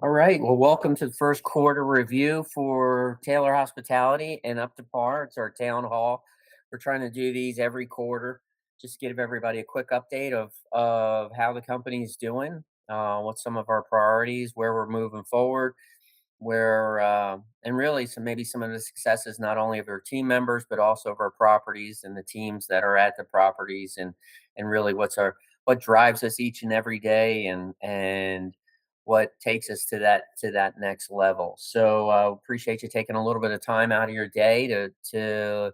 All right. Well, welcome to the first quarter review for Taylor Hospitality and Up to Par. It's our town hall. We're trying to do these every quarter, just give everybody a quick update of how the company's doing, what some of our priorities, where we're moving forward, where and really some of the successes not only of our team members but also of our properties and the teams that are at the properties, and really what drives us each and every day, and what takes us to that next level. So appreciate you taking a little bit of time out of your day to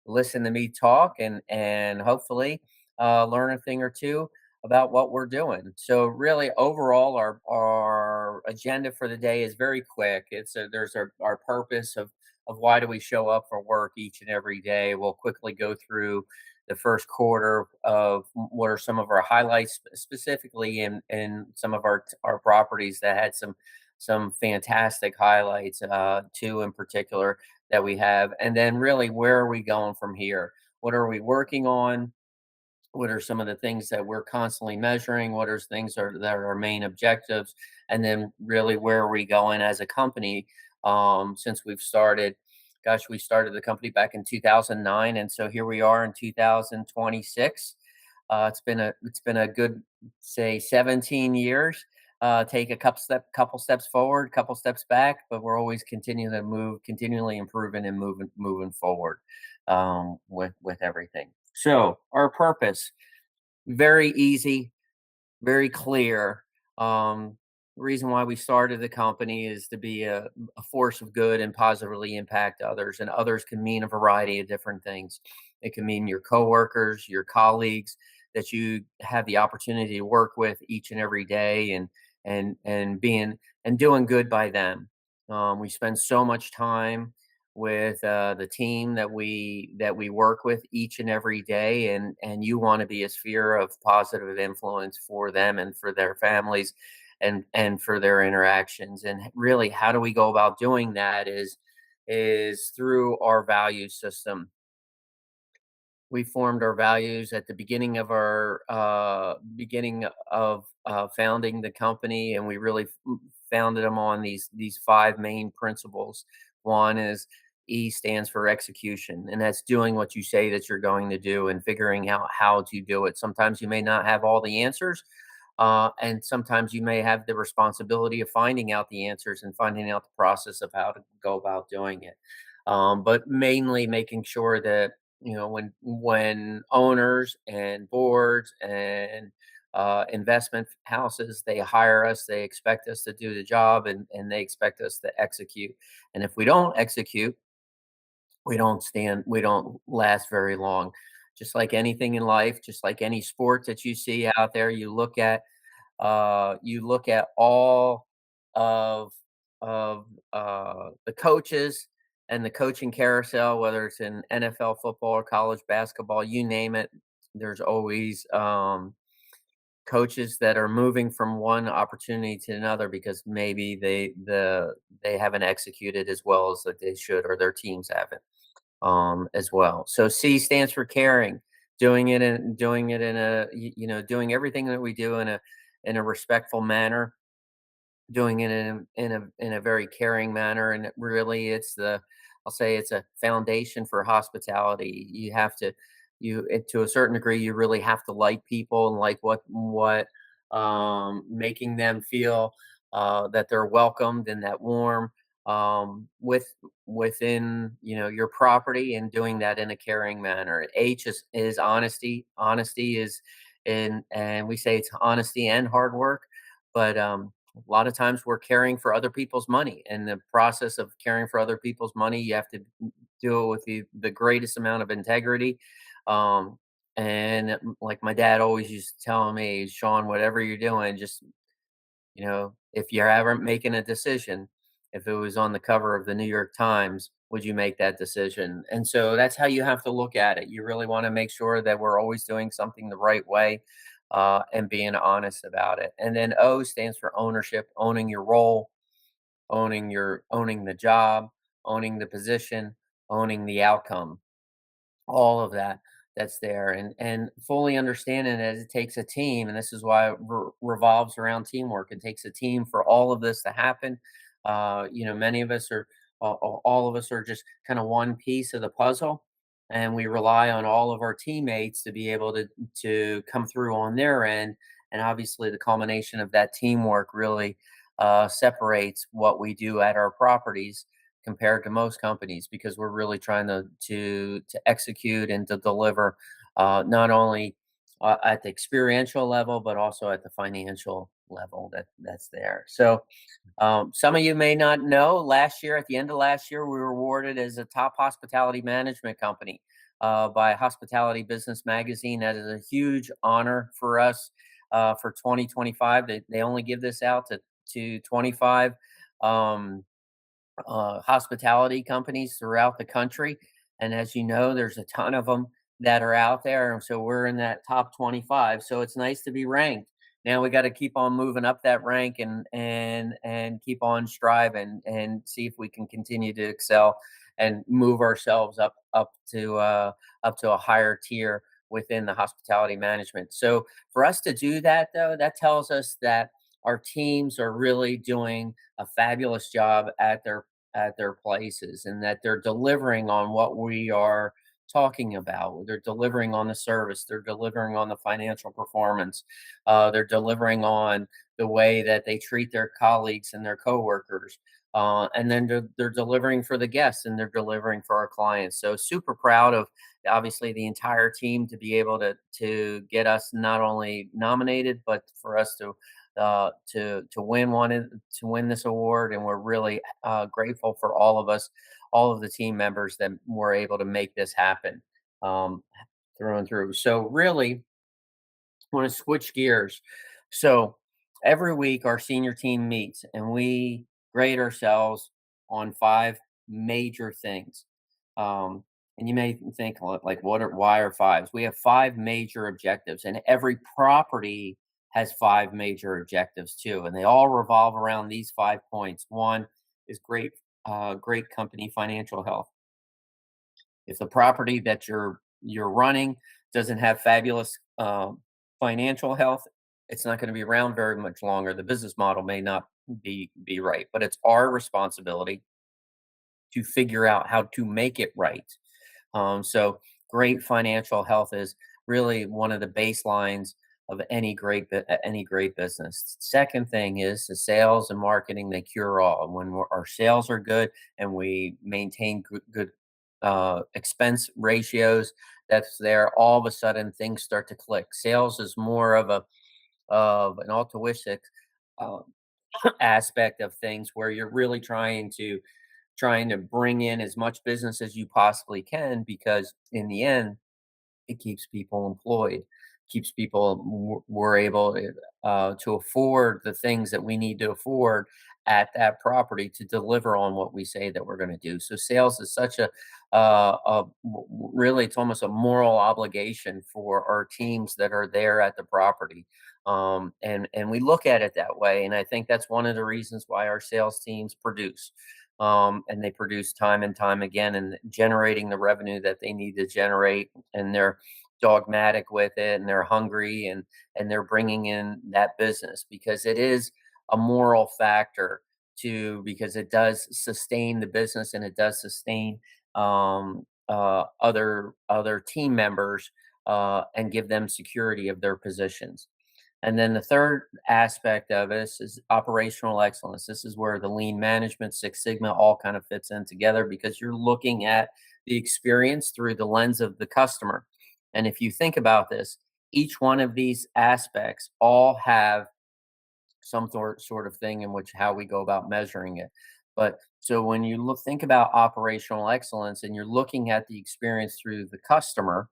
listen to me talk, and hopefully learn a thing or two about what we're doing. So really overall our agenda for the day is very quick. There's our purpose of why do we show up for work each and every day. We'll quickly go through the first quarter of what are some of our highlights, specifically in some of our properties that had some fantastic highlights, two in particular that we have, and then really where are we going from here? What are we working on? What are some of the things that we're constantly measuring? What are things that are our main objectives? And then really where are we going as a company, since we've started? Gosh, we started the company back in 2009, and so here we are in 2026. It's been a good, say, 17 years. Take a couple steps forward, couple steps back, but we're always continuing to move, continually improving and moving forward, with everything. So our purpose, very easy, very clear. The reason why we started the company is to be a force of good and positively impact others. And others can mean a variety of different things. It can mean your coworkers, your colleagues that you have the opportunity to work with each and every day, and being and doing good by them. We spend so much time with the team that we work with each and every day, and you want to be a sphere of positive influence for them and for their families, and for their interactions. And really, how do we go about doing that is through our value system. We formed our values at the beginning of founding the company, and we really founded them on these five main principles. One is E stands for execution, and that's doing what you say that you're going to do and figuring out how to do it. Sometimes you may not have all the answers, and sometimes you may have the responsibility of finding out the answers and finding out the process of how to go about doing it. But mainly making sure that, when owners and boards and investment houses, they hire us, they expect us to do the job, and they expect us to execute. And if we don't execute, we don't last very long. Just like anything in life, just like any sport that you see out there, you look at all of the coaches and the coaching carousel, whether it's in NFL football or college basketball, you name it. There's always coaches that are moving from one opportunity to another because maybe they haven't executed as well as that they should, or their teams haven't, as well. So C stands for caring, doing it in doing everything that we do in a respectful manner, doing it in a very caring manner. And really, I'll say it's a foundation for hospitality. You have to you to a certain degree, you really have to like people and like what making them feel that they're welcomed and that warm, within your property, and doing that in a caring manner. H is honesty. Honesty is, and we say it's honesty and hard work, but a lot of times we're caring for other people's money. And the process of caring for other people's money, you have to do it with the greatest amount of integrity. Um, and like my dad always used to tell me, Sean, whatever you're doing, just, if you're ever making a decision, if it was on the cover of the New York Times, would you make that decision? And so that's how you have to look at it. You really want to make sure that we're always doing something the right way, and being honest about it. And then O stands for ownership, owning your role, owning the job, owning the position, owning the outcome, all of that. that's there, and fully understanding that it takes a team, and this is why it revolves around teamwork. It takes a team for all of this to happen. Many of us are all of us are just kind of one piece of the puzzle, and we rely on all of our teammates to be able to come through on their end. And obviously, the culmination of that teamwork really separates what we do at our properties compared to most companies, because we're really trying to execute and to deliver, not only at the experiential level but also at the financial level that's there. So some of you may not know, last year, at the end of last year, we were awarded as a top hospitality management company by Hospitality Business Magazine. That is a huge honor for us for 2025. They only give this out to 25 um, hospitality companies throughout the country. And as you know, there's a ton of them that are out there. And so we're in that top 25. So it's nice to be ranked. Now we got to keep on moving up that rank and keep on striving and see if we can continue to excel and move ourselves up to a higher tier within the hospitality management. So for us to do that, though, that tells us that our teams are really doing a fabulous job at their places, and that they're delivering on what we are talking about. They're delivering on the service, they're delivering on the financial performance, they're delivering on the way that they treat their colleagues and their coworkers. And then they're delivering for the guests, and they're delivering for our clients. So super proud of obviously the entire team to be able to get us not only nominated, but for us to win to win this award. And we're really grateful for all of us, all of the team members that were able to make this happen, um, through and through. So really, want to switch gears. So every week, our senior team meets and we grade ourselves on five major things. Um, and you may think, like, why are fives? We have five major objectives, and every property has five major objectives too, and they all revolve around these 5 points. One is great company financial health. If the property that you're running doesn't have fabulous financial health, it's not going to be around very much longer. The business model may not be right, but it's our responsibility to figure out how to make it right. So great financial health is really one of the baselines of any great business. Second thing is the sales and marketing. They cure all. When our sales are good and we maintain good expense ratios, that's there. All of a sudden, things start to click. Sales is more of an altruistic uh, aspect of things, where you're really trying to bring in as much business as you possibly can, because in the end, it keeps people employed, keeps people we're able to afford the things that we need to afford at that property to deliver on what we say that we're going to do. So sales is such really, it's almost a moral obligation for our teams that are there at the property. And we look at it that way, and I think that's one of the reasons why our sales teams produce. And they produce time and time again, and generating the revenue that they need to generate, and they're dogmatic with it, and they're hungry, and they're bringing in that business because it is a moral factor too, because it does sustain the business, and it does sustain other team members, and give them security of their positions. And then the third aspect of this is operational excellence. This is where the lean management, Six Sigma, all kind of fits in together, because you're looking at the experience through the lens of the customer. And if you think about this, each one of these aspects all have some sort of thing in which how we go about measuring it. But so when you think about operational excellence, and you're looking at the experience through the customer,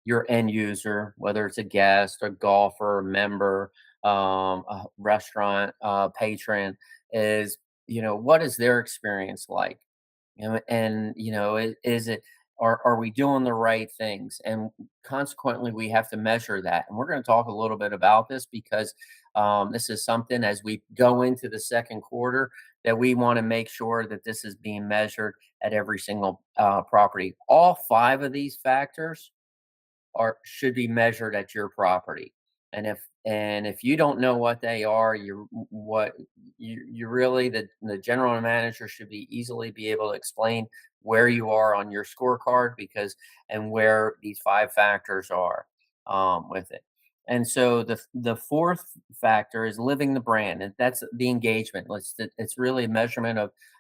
your end user, whether it's a guest, a golfer, a member, a restaurant patron, is, what is their experience like? And is it, are we doing the right things? And consequently, we have to measure that. And we're going to talk a little bit about this, because this is something, as we go into the second quarter, that we want to make sure that this is being measured at every single property. All five of these factors are should be measured at your property. And if you don't know what they are, you really the general manager should be easily be able to explain where you are on your scorecard, because and where these five factors are with it. And so the fourth factor is living the brand, and that's the engagement. It's really a measurement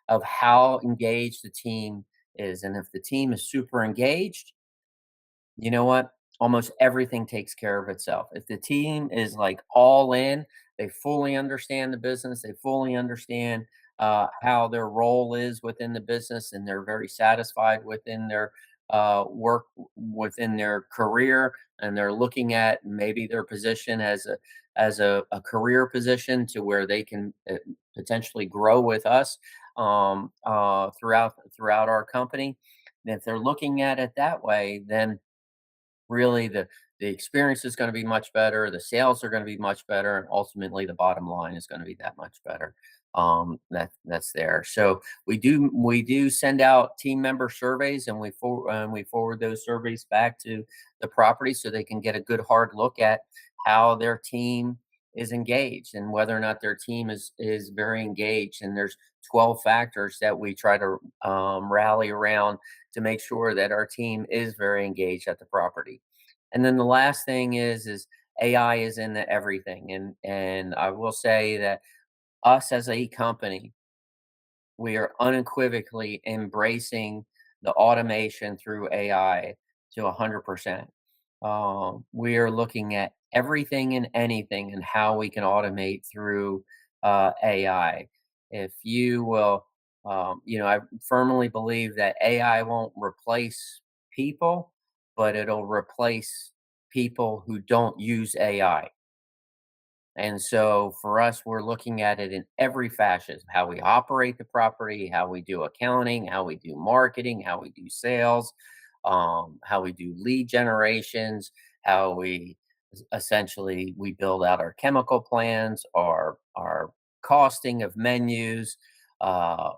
of how engaged the team is, and if the team is super engaged, you know what? Almost everything takes care of itself. If the team is like all in, they fully understand the business, they fully understand how their role is within the business, and they're very satisfied within their work, within their career, and they're looking at maybe their position as a career position to where they can potentially grow with us throughout our company. And if they're looking at it that way, then really the experience is going to be much better, the sales are going to be much better, and ultimately the bottom line is going to be that much better. That's there. So we do send out team member surveys, and we forward those surveys back to the property so they can get a good hard look at how their team is engaged, and whether or not their team is very engaged. And there's 12 factors that we try to rally around to make sure that our team is very engaged at the property. And then the last thing is AI is in everything. And I will say that us as a company, we are unequivocally embracing the automation through AI to 100%. We are looking at everything and anything and how we can automate through AI. If you will, I firmly believe that AI won't replace people, but it'll replace people who don't use AI. And so for us, we're looking at it in every fashion: how we operate the property, how we do accounting, how we do marketing, how we do sales, how we do lead generations, how we essentially we build out our chemical plans, our costing of menus, uh,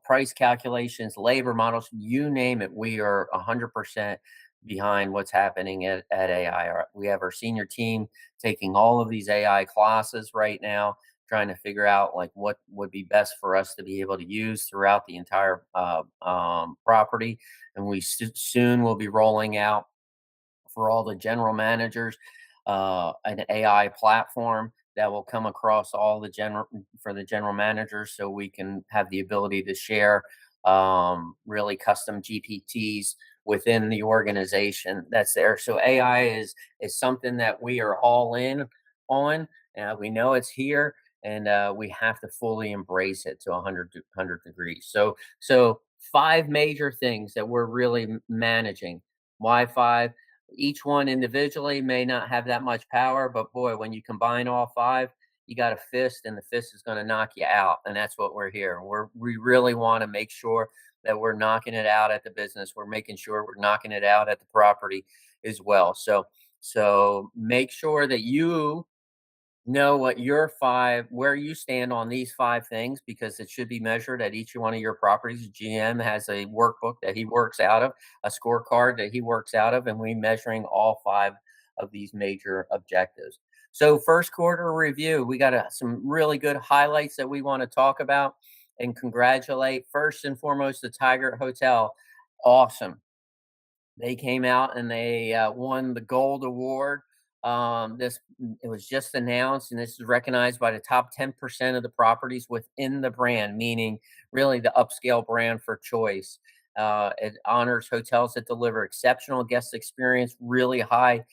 price calculations, labor models, you name it. We are 100% behind what's happening at AI. We have our senior team taking all of these AI classes right now, trying to figure out like what would be best for us to be able to use throughout the entire property. And soon will be rolling out for all the general managers an AI platform that will come across all the general for the general managers, so we can have the ability to share really custom GPTs within the organization that's there. So AI is something that we are all in on. We know it's here, and we have to fully embrace it to 100 degrees. So five major things that we're really managing. Why five? Each one individually may not have that much power, but boy, when you combine all five, you got a fist, and the fist is going to knock you out. And that's what we're here. We really want to make sure that we're knocking it out at the business. We're making sure we're knocking it out at the property as well. So make sure that you know what your five where you stand on these five things, because it should be measured at each one of your properties. GM has a workbook that he works out of, a scorecard that he works out of, and we measuring all five of these major objectives. So first quarter review, we got some really good highlights that we want to talk about and congratulate. First and foremost, the Tiger Hotel. Awesome. They came out and they won the gold award. It was just announced, and this is recognized by the top 10% of the properties within the brand, meaning really the upscale brand for choice. It honors hotels that deliver exceptional guest experience, really high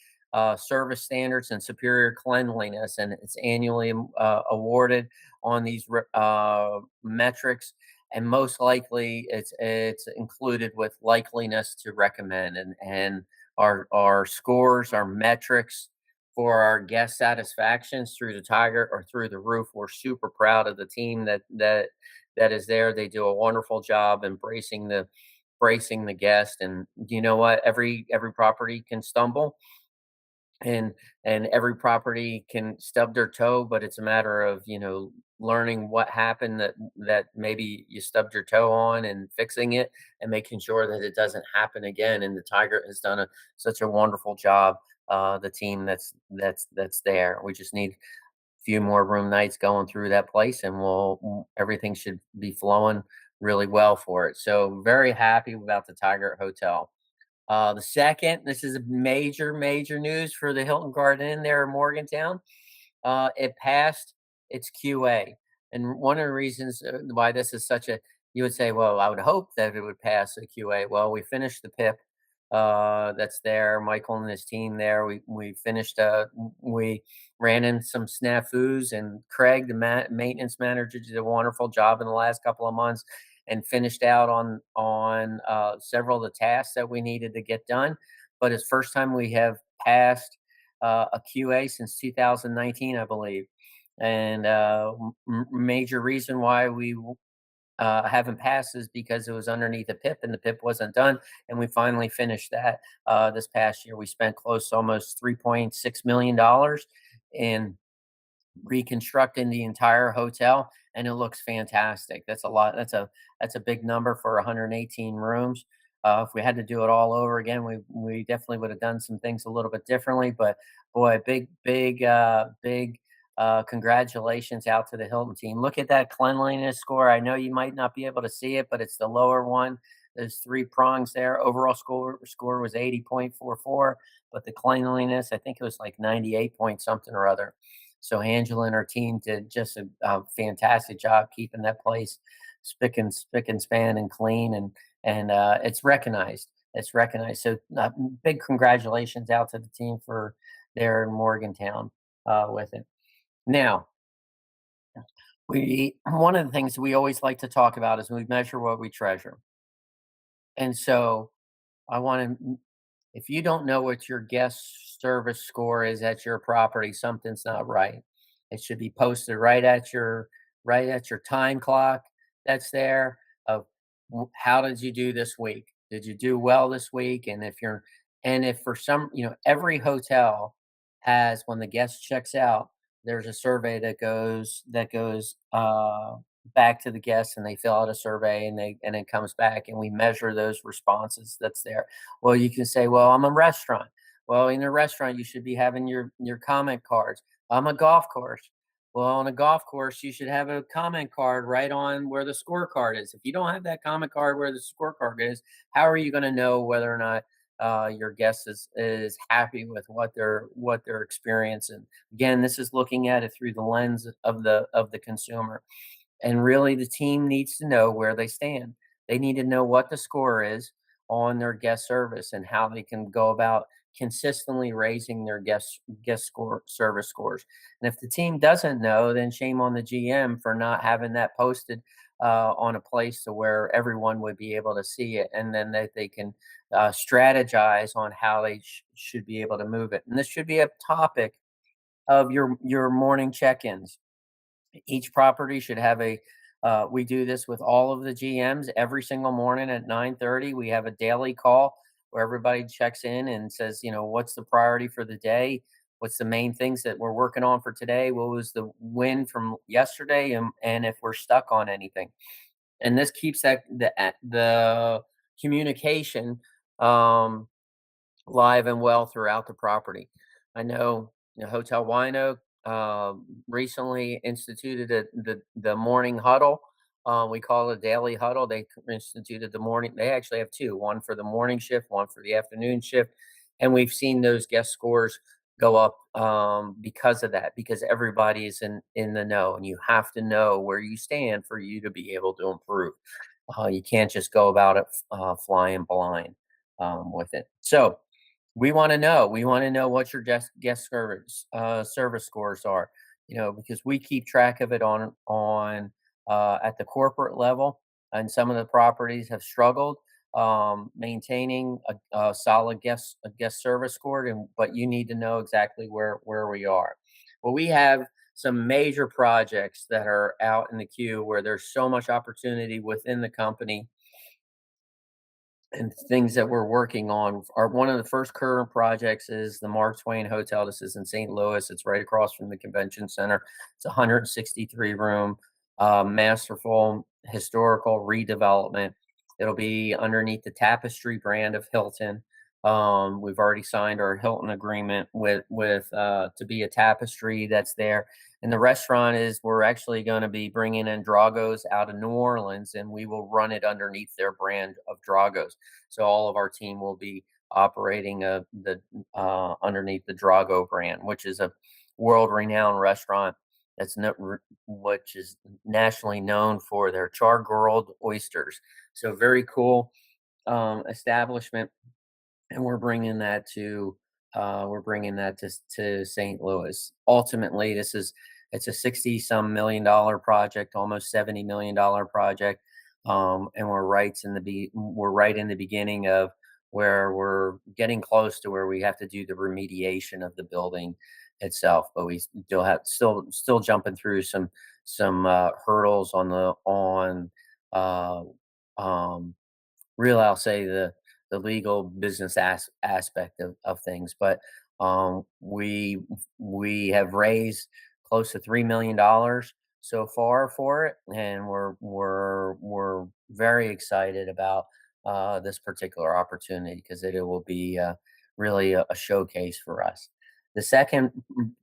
service standards, and superior cleanliness, and it's annually awarded on these metrics, and most likely it's included with likeliness to recommend. And our scores, our metrics for our guest satisfactions through the Tiger or through the roof. We're super proud of the team that is there. They do a wonderful job embracing the guest. And you know what, every property can stumble, and every property can stub their toe, but it's a matter of learning what happened that maybe you stubbed your toe on and fixing it and making sure that it doesn't happen again. And the Tiger has done such a wonderful job. The team that's there. We just need few more room nights going through that place, and everything should be flowing really well for it. So very happy about the Tiger Hotel. The second, this is a major news for the Hilton Garden Inn there in Morgantown. It passed its QA, and one of the reasons why this is such a you would say, well, I would hope that it would pass a QA. Well, we finished the PIP that's there. Michael and his team there. We finished. We ran in some snafus, and Craig, the maintenance manager, did a wonderful job in the last couple of months, and finished out on several of the tasks that we needed to get done. But it's first time we have passed a QA since 2019, I believe. And major reason why we haven't passed is because it was underneath the PIP and the PIP wasn't done. And we finally finished that this past year. We spent close to almost $3.6 million in reconstructing the entire hotel, and it looks fantastic. That's a lot. That's a big number for 118 rooms. If we had to do it all over again, we definitely would have done some things a little bit differently. But boy, big congratulations out to the Hilton team. Look at that cleanliness score. I know you might not be able to see it, but it's the lower one. There's three prongs there. Overall score was 80.44, but the cleanliness, I think it was like 98 point something or other. So Angela and her team did just a fantastic job keeping that place spick and span and clean, and it's recognized. It's recognized. So big congratulations out to the team for there in Morgantown with it. Now, we one of the things we always like to talk about is we measure what we treasure, and so I want to if you don't know what your guest service score is at your property, something's not right. It should be posted right at your time clock that's there of how did you do this week? Did you do well this week? And if for some, every hotel has when the guest checks out, there's a survey that goes back to the guests, and they fill out a survey, and it comes back, and we measure those responses that's there. Well, you can say, well, I'm a restaurant. Well, in a restaurant, you should be having your comment cards. I'm a golf course. Well, on a golf course, you should have a comment card right on where the scorecard is. If you don't have that comment card where the scorecard is, how are you going to know whether or not your guest is happy with what they're experiencing? Again, this is looking at it through the lens of the consumer. And really, the team needs to know where they stand. They need to know what the score is on their guest service and how they can go about consistently raising their guest score service scores. And if the team doesn't know, then shame on the GM for not having that posted on a place to where everyone would be able to see it, and then that they can strategize on how they should be able to move it. And this should be a topic of your morning check-ins. Each property should have we do this with all of the GMs every single morning at 9:30. We have a daily call where everybody checks in and says, what's the priority for the day? What's the main things that we're working on for today? What was the win from yesterday? And if we're stuck on anything. And this keeps the communication um, live and well throughout the property. I know Hotel Wino recently instituted the morning huddle. We call it a daily huddle. They instituted the morning. They actually have two: one for the morning shift, one for the afternoon shift, and we've seen those guest scores go up because of that. Because everybody is in the know, and you have to know where you stand for you to be able to improve. You can't just go about it flying blind with it. So we want to know what your guest service scores are, because we keep track of it on at the corporate level, and some of the properties have struggled maintaining a solid guest service score, but you need to know exactly where we are. Well, we have some major projects that are out in the queue where there's so much opportunity within the company and things that we're working on are one of the first current projects is the Mark Twain Hotel. This is in St. Louis. It's right across from the convention center. It's a 163 room, masterful historical redevelopment. It'll be underneath the Tapestry brand of Hilton. We've already signed our Hilton agreement with to be a Tapestry that's there. And the restaurant is we're actually going to be bringing in Dragos out of New Orleans, and we will run it underneath their brand of Dragos. So all of our team will be operating the underneath the Drago brand, which is a world-renowned restaurant that's no, which is nationally known for their char-grilled oysters. So very cool establishment, and we're bringing that to St. Louis. Ultimately, it's a 60 some $1 million project, almost $70 million project, and we're right in the beginning of where we're getting close to where we have to do the remediation of the building itself, but we still have still jumping through some hurdles on uh, um, real I'll say the legal business aspect of things. But we have raised close to $3 million so far for it, and we're very excited about this particular opportunity because it will be really a showcase for us. The second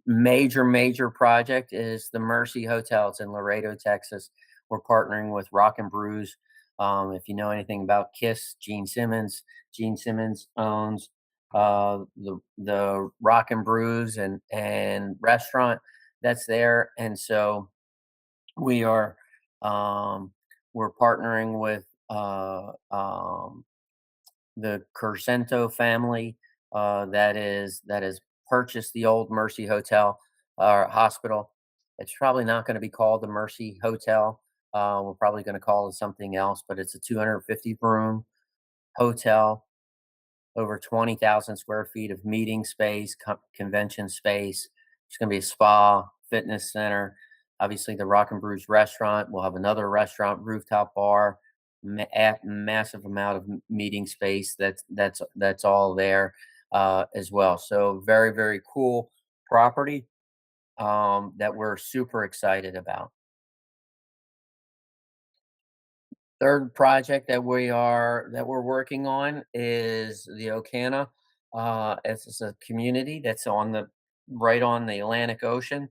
major project is the Mercy Hotel. It's in Laredo, Texas. We're partnering with Rock and Brews. If you know anything about Kiss, Gene Simmons owns the Rock and Brews and restaurant that's there, and so we are we're partnering with the Cursento family that has purchased the old Mercy Hotel hospital. It's probably not going to be called the Mercy Hotel. We're probably going to call it something else, but it's a 250 room hotel, over 20,000 square feet of meeting space, convention space. There's going to be a spa, fitness center. Obviously, the Rock and Brews restaurant. We'll have another restaurant, rooftop bar, massive amount of meeting space. That's all there as well. So very cool property that we're super excited about. Third project that we're working on is the Ocana. It's a community that's on the right on the Atlantic Ocean.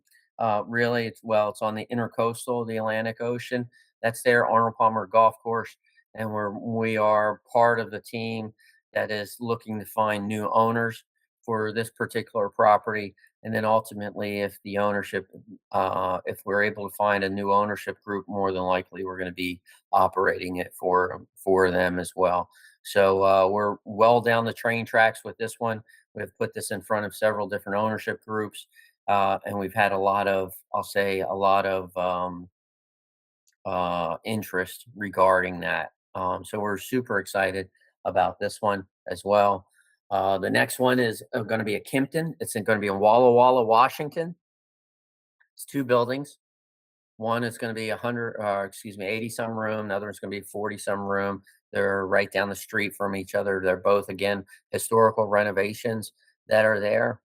Really, it's on the intercoastal of the Atlantic Ocean. That's their Arnold Palmer Golf Course, and we are part of the team that is looking to find new owners for this particular property. And then ultimately, if we're able to find a new ownership group, more than likely we're going to be operating it for them as well. So we're well down the train tracks with this one. We've put this in front of several different ownership groups, and we've had I'll say, a lot of interest regarding that. So we're super excited about this one as well. The next one is going to be at Kimpton. It's going to be in Walla Walla, Washington. It's two buildings. One is gonna be 80 some room, the other is gonna be 40 some room. They're right down the street from each other. They're both, again, historical renovations that are there.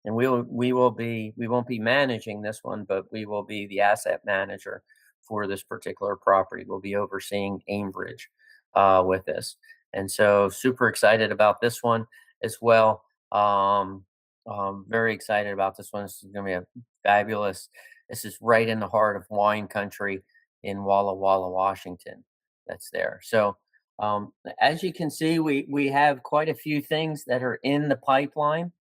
And we won't be managing this one, but we will be the asset manager for this particular property. We'll be overseeing Aimbridge with this. And so super excited about this one as well. Very excited about this one. This is gonna be a fabulous this is right in the heart of wine country in Walla Walla, Washington. That's there. So, as you can see, we have quite a few things that are in the pipeline,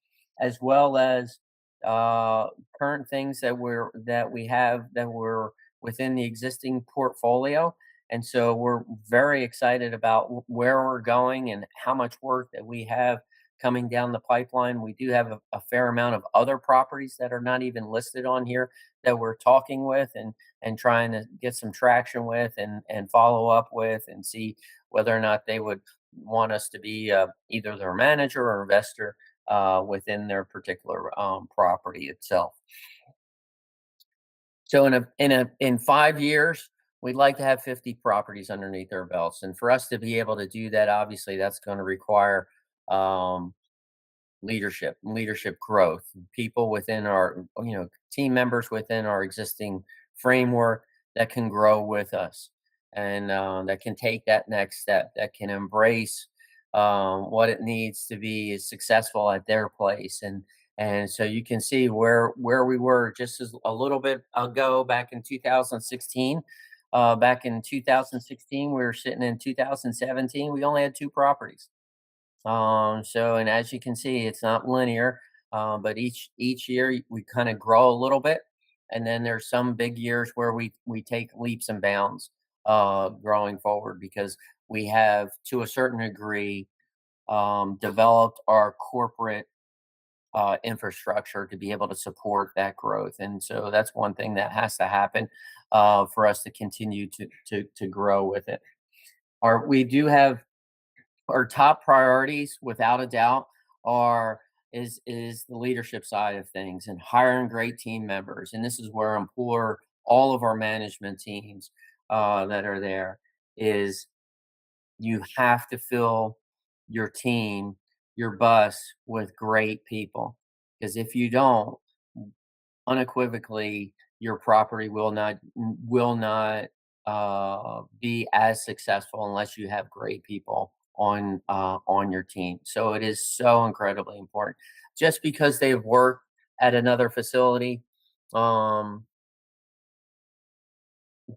as well as uh, current things that we're within the existing portfolio. And so we're very excited about where we're going and how much work that we have coming down the pipeline. We do have a fair amount of other properties that are not even listed on here that we're talking with and trying to get some traction with and follow up with and see whether or not they would want us to be either their manager or investor within their particular property itself. So in 5 years, we'd like to have 50 properties underneath our belts. And for us to be able to do that, obviously, that's going to require um, leadership growth, people within our, team members within our existing framework that can grow with us, and that can take that next step, that can embrace what it needs to be successful at their place. And so you can see where we were just as a little bit ago back in 2016. Back in 2016, we were sitting in 2017. We only had two properties. So, and as you can see, it's not linear, but each year we kind of grow a little bit, and then there's some big years where we take leaps and bounds growing forward, because we have, to a certain degree, developed our corporate infrastructure to be able to support that growth. And so that's one thing that has to happen for us to continue to grow with it. We do have our top priorities, without a doubt, are is the leadership side of things and hiring great team members. And this is where I implore all of our management teams that are there, is you have to fill your team, your bus, with great people, because if you don't, unequivocally, your property will not be as successful unless you have great people on your team. So it is so incredibly important. Just because they've worked at another facility um,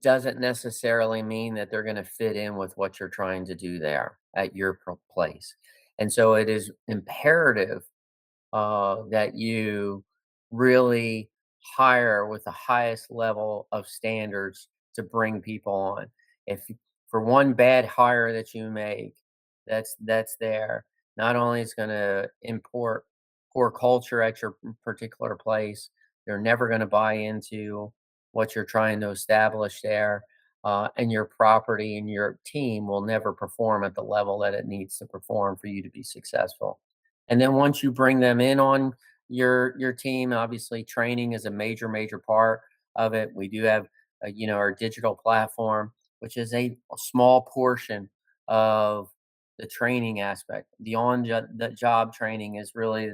doesn't necessarily mean that they're going to fit in with what you're trying to do there at your place. And so it is imperative that you really hire with the highest level of standards to bring people on. If for one bad hire that you make, that's there, not only is going to import poor culture at your particular place, they're never going to buy into what you're trying to establish there. And your property and your team will never perform at the level that it needs to perform for you to be successful. And then once you bring them in on your team, obviously training is a major part of it. We do have our digital platform, which is a small portion of the training aspect. The job training is really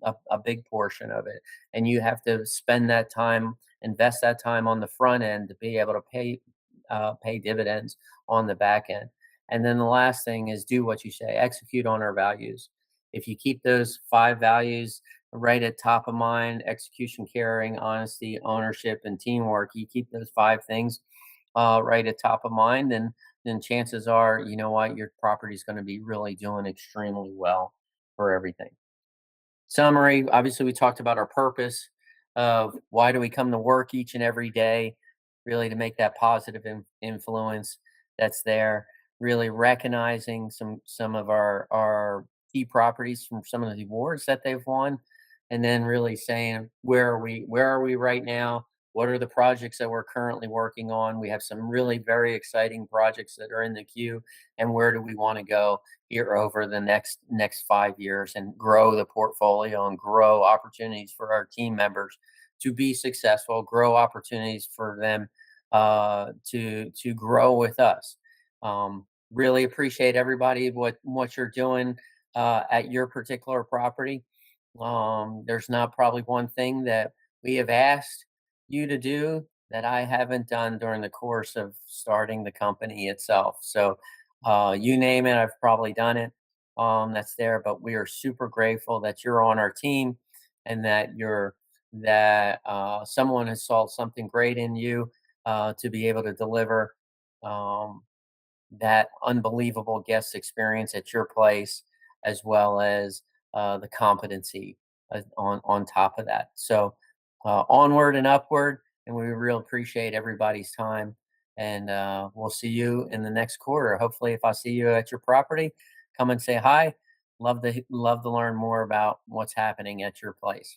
a big portion of it, and you have to spend that time, invest that time on the front end to be able to pay dividends on the back end. And then the last thing is do what you say, execute on our values. If you keep those five values right at top of mind: execution, caring, honesty, ownership, and teamwork, you keep those five things right at top of mind, then chances are, you know what, your property is going to be really doing extremely well for everything. Summary: obviously, we talked about our purpose of why do we come to work each and every day, really to make that positive influence that's there. Really recognizing some of our key properties from some of the awards that they've won, and then really saying where are we right now? What are the projects that we're currently working on? We have some really very exciting projects that are in the queue, and where do we want to go here over the next 5 years, and grow the portfolio and grow opportunities for our team members to be successful, grow opportunities for them to grow with us. Really appreciate everybody what you're doing at your particular property. There's not probably one thing that we have asked you to do that I haven't done during the course of starting the company itself. So you name it, I've probably done it. That's there, but we are super grateful that you're on our team, and that someone has saw something great in you to be able to deliver um, that unbelievable guest experience at your place, as well as the competency on top of that. So onward and upward, and we really appreciate everybody's time. And we'll see you in the next quarter. Hopefully, if I see you at your property, come and say hi. Love to learn more about what's happening at your place.